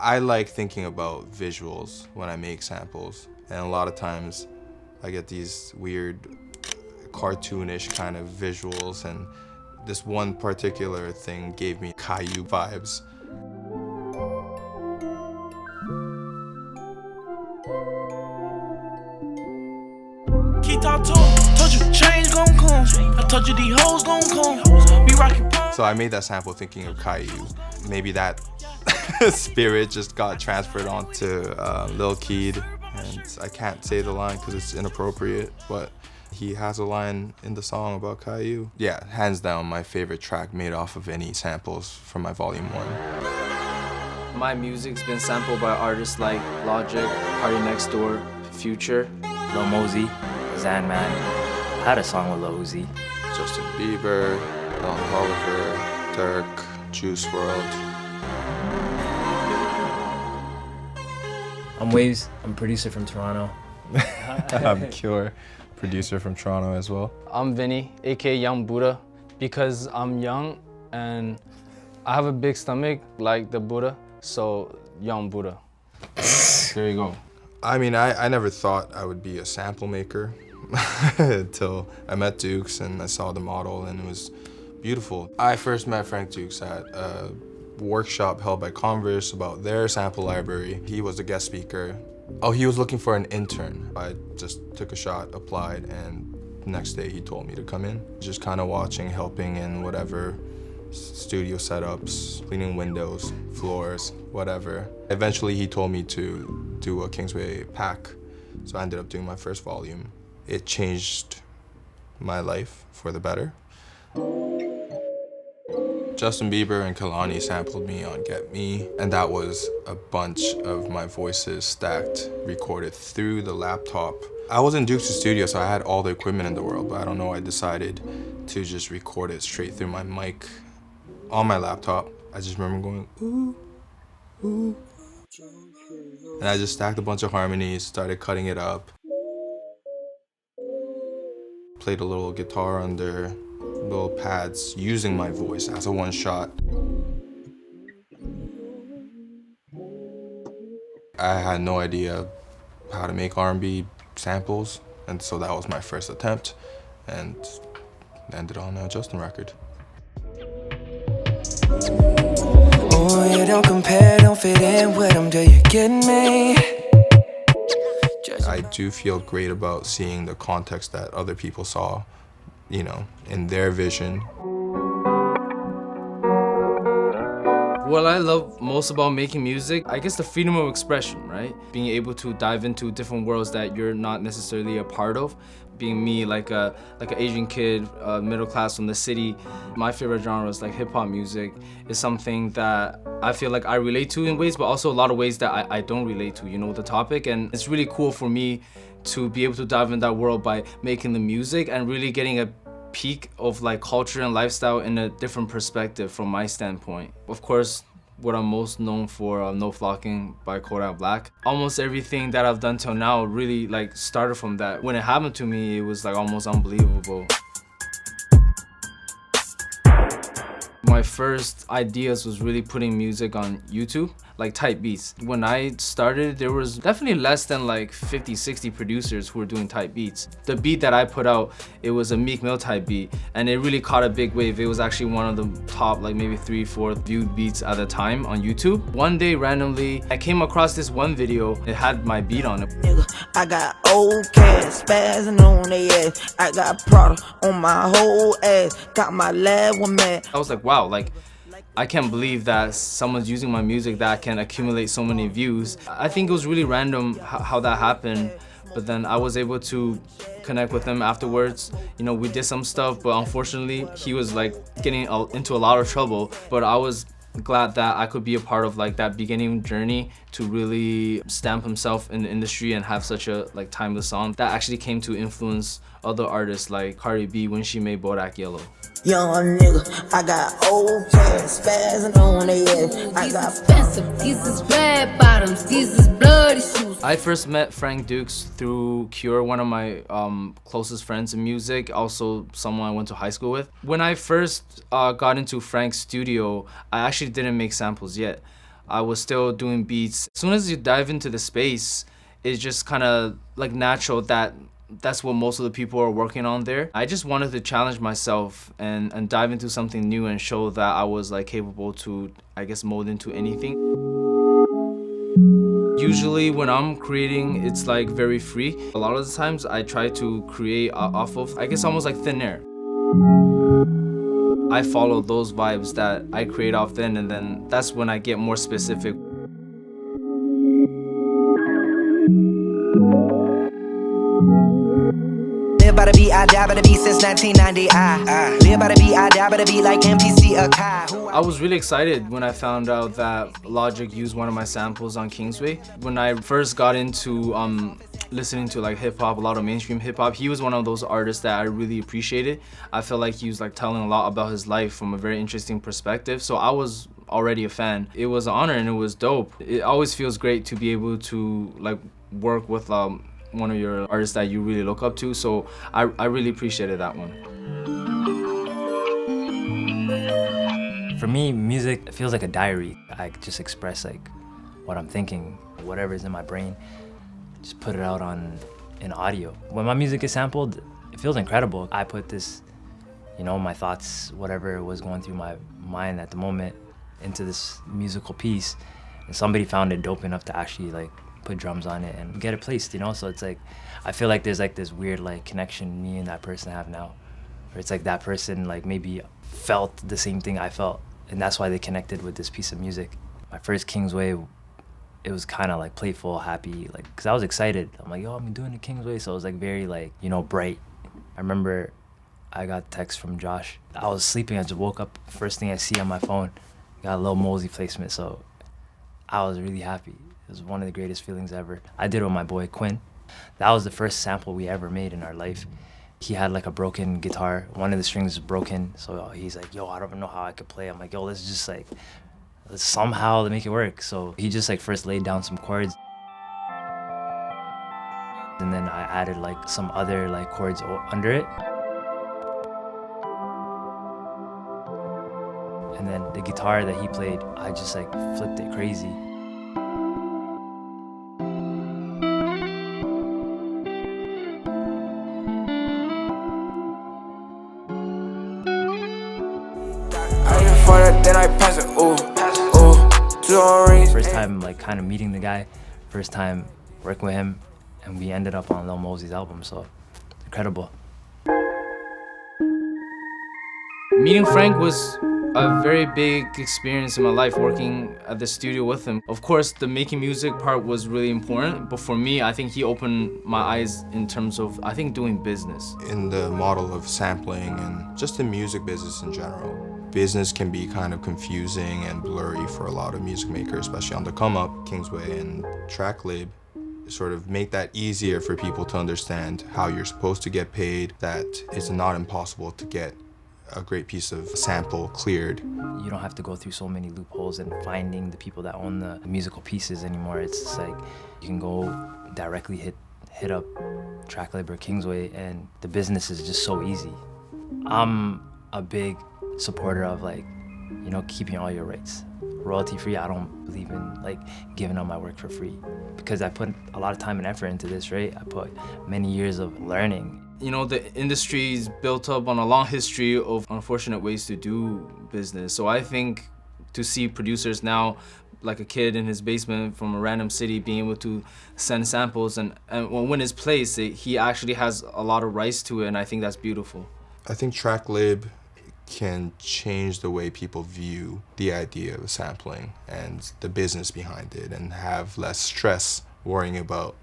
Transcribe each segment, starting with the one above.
I like thinking about visuals when I make samples, and a lot of times I get these weird cartoonish kind of visuals, and this one particular thing gave me Caillou vibes. So I made that sample thinking of Caillou. Maybe that spirit just got transferred onto Lil Keed, and I can't say the line because it's inappropriate, but he has a line in the song about Caillou. Yeah, hands down my favorite track made off of any samples from my Volume 1. My music's been sampled by artists like Logic, Party Next Door, Future, Lil Mosey, Zan Man. I had a song with Lil Uzi. Justin Bieber, Don Toliver, Dirk, Juice WRLD. I'm Waves. I'm a producer from Toronto. I'm Cure, producer from Toronto as well. I'm Vinny, aka Young Buddha, because I'm young and I have a big stomach like the Buddha, so Young Buddha. There you go. I mean, I never thought I would be a sample maker until I met Dukes and I saw the model, and it was beautiful. I first met Frank Dukes at a workshop held by Converse about their sample library. He was a guest speaker. Oh, he was looking for an intern. I just took a shot, applied, and the next day he told me to come in. Just kind of watching, helping in whatever studio setups, cleaning windows, floors, whatever. Eventually he told me to do a Kingsway pack, so I ended up doing my first volume. It changed my life for the better. Justin Bieber and Kehlani sampled me on Get Me, and that was a bunch of my voices stacked, recorded through the laptop. I was in Dukes' studio, so I had all the equipment in the world, but I don't know, I decided to just record it straight through my mic on my laptop. I just remember going, ooh, ooh. And I just stacked a bunch of harmonies, started cutting it up. Played a little guitar under little pads using my voice as a one shot. I had no idea how to make R&B samples, and so that was my first attempt, and ended on a Justin record. Oh, you don't compare, don't fit in with them, do you get me? I do feel great about seeing the context that other people saw, you know, in their vision. What I love most about making music, I guess the freedom of expression, right? Being able to dive into different worlds that you're not necessarily a part of. Being me, like an Asian kid, middle class from the city, my favorite genre is like hip hop music. Is something that I feel like I relate to in ways, but also a lot of ways that I don't relate to, you know, the topic. And it's really cool for me to be able to dive in that world by making the music and really getting a peak of like culture and lifestyle in a different perspective from my standpoint. Of course, what I'm most known for, No Flocking by Kodak Black. Almost everything that I've done till now really like started from that. When it happened to me, it was like almost unbelievable. My first ideas was really putting music on YouTube, like type beats. When I started, there was definitely less than like 50, 60 producers who were doing type beats. The beat that I put out, it was a Meek Mill type beat, and it really caught a big wave. It was actually one of the top, like maybe 3, 4 viewed beats at the time on YouTube. One day, randomly, I came across this one video. It had my beat on it. Nigga, I got old cats spazzing on their ass. I got Prada on my whole ass. Got my lab one man. I was like, wow, like, I can't believe that someone's using my music that can accumulate so many views. I think it was really random how that happened, but then I was able to connect with him afterwards. You know, we did some stuff, but unfortunately, he was like getting into a lot of trouble. But I was glad that I could be a part of like that beginning journey to really stamp himself in the industry and have such a like timeless song that actually came to influence other artists like Cardi B when she made Bodak Yellow. Young nigga, I got old cats spazzing on their ass. I got expensive, these is red bottoms, these is bloody shoes. I first met Frank Dukes through Cure, one of my closest friends in music, also someone I went to high school with. When I first got into Frank's studio, I actually didn't make samples yet. I was still doing beats. As soon as you dive into the space, it's just kind of like natural that that's what most of the people are working on there. I just wanted to challenge myself and dive into something new and show that I was like capable to, I guess, mold into anything. Usually when I'm creating, it's like very free. A lot of the times I try to create off of, I guess, almost like thin air. I follow those vibes that I create off then, and then that's when I get more specific. Live by the beat, I die by the beat since 1990. I live by the beat, I die by the beat like MPC Akai. I was really excited when I found out that Logic used one of my samples on Kingsway. When I first got into listening to like hip hop, a lot of mainstream hip hop, he was one of those artists that I really appreciated. I felt like he was like telling a lot about his life from a very interesting perspective. So I was already a fan. It was an honor and it was dope. It always feels great to be able to like work with one of your artists that you really look up to. So I really appreciated that one. For me, music feels like a diary. I just express like what I'm thinking, whatever is in my brain, just put it out in audio. When my music is sampled, it feels incredible. I put this, you know, my thoughts, whatever was going through my mind at the moment, into this musical piece, and somebody found it dope enough to actually like put drums on it and get it placed, you know? So it's like, I feel like there's like this weird like connection me and that person have now. Or it's like that person like maybe felt the same thing I felt, and that's why they connected with this piece of music. My first Kingsway, it was kind of like playful, happy, like, cause I was excited. I'm like, yo, I'm doing the Kingsway, so it was like very like, you know, bright. I remember I got a text from Josh. I was sleeping, I just woke up, first thing I see on my phone, got a Lil Mosey placement, so I was really happy. It was one of the greatest feelings ever. I did it with my boy Quinn. That was the first sample we ever made in our life. He had like a broken guitar. One of the strings was broken, so he's like, yo, I don't even know how I could play. I'm like, yo, let's somehow make it work. So he just like first laid down some chords. And then I added like some other like chords under it. And then the guitar that he played, I just like flipped it crazy. Then I pass it, First time like kind of meeting the guy, first time working with him, and we ended up on Lil Mosey's album, so incredible. Meeting Frank was a very big experience in my life, working at the studio with him. Of course, the making music part was really important, but for me, I think he opened my eyes in terms of, I think, doing business. In the model of sampling and just the music business in general, business can be kind of confusing and blurry for a lot of music makers, especially on the come up. Kingsway and TrackLib sort of make that easier for people to understand how you're supposed to get paid, that it's not impossible to get a great piece of sample cleared. You don't have to go through so many loopholes and finding the people that own the musical pieces anymore. It's just like you can go directly hit up TrackLib or Kingsway, and the business is just so easy. I'm a big supporter of like, you know, keeping all your rights royalty free. I don't believe in like giving up my work for free, because I put a lot of time and effort into this, right? I put many years of learning. You know, the industry is built up on a long history of unfortunate ways to do business. So I think to see producers now, like a kid in his basement from a random city, being able to send samples and when his place, he actually has a lot of rights to it, and I think that's beautiful. I think TrackLib can change the way people view the idea of sampling and the business behind it, and have less stress worrying about,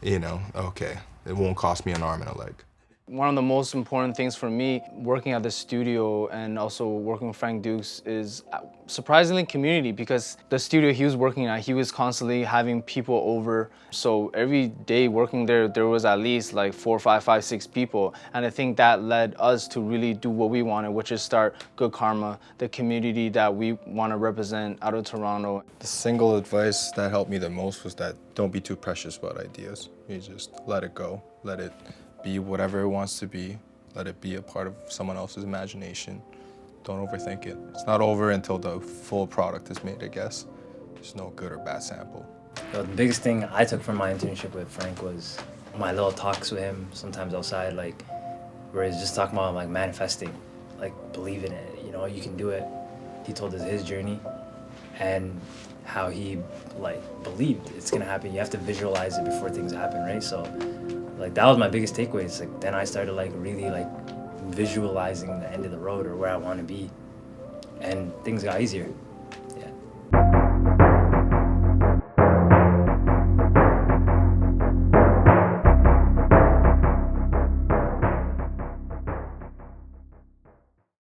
you know, okay, it won't cost me an arm and a leg. One of the most important things for me working at the studio and also working with Frank Dukes is surprisingly community, because the studio he was working at, he was constantly having people over. So every day working there, there was at least like 4, 5, 5, 6 people. And I think that led us to really do what we wanted, which is start Good Karma, the community that we want to represent out of Toronto. The single advice that helped me the most was that don't be too precious about ideas. You just let it go, let it be whatever it wants to be. Let it be a part of someone else's imagination. Don't overthink it. It's not over until the full product is made, I guess. There's no good or bad sample. The biggest thing I took from my internship with Frank was my little talks with him, sometimes outside, like, where he's just talking about, like, manifesting, like, believe in it, you know, you can do it. He told us his journey and how he, like, believed it's gonna happen. You have to visualize it before things happen, right? So, like, that was my biggest takeaway. It's like, then I started, like, really, like, visualizing the end of the road or where I want to be, and things got easier.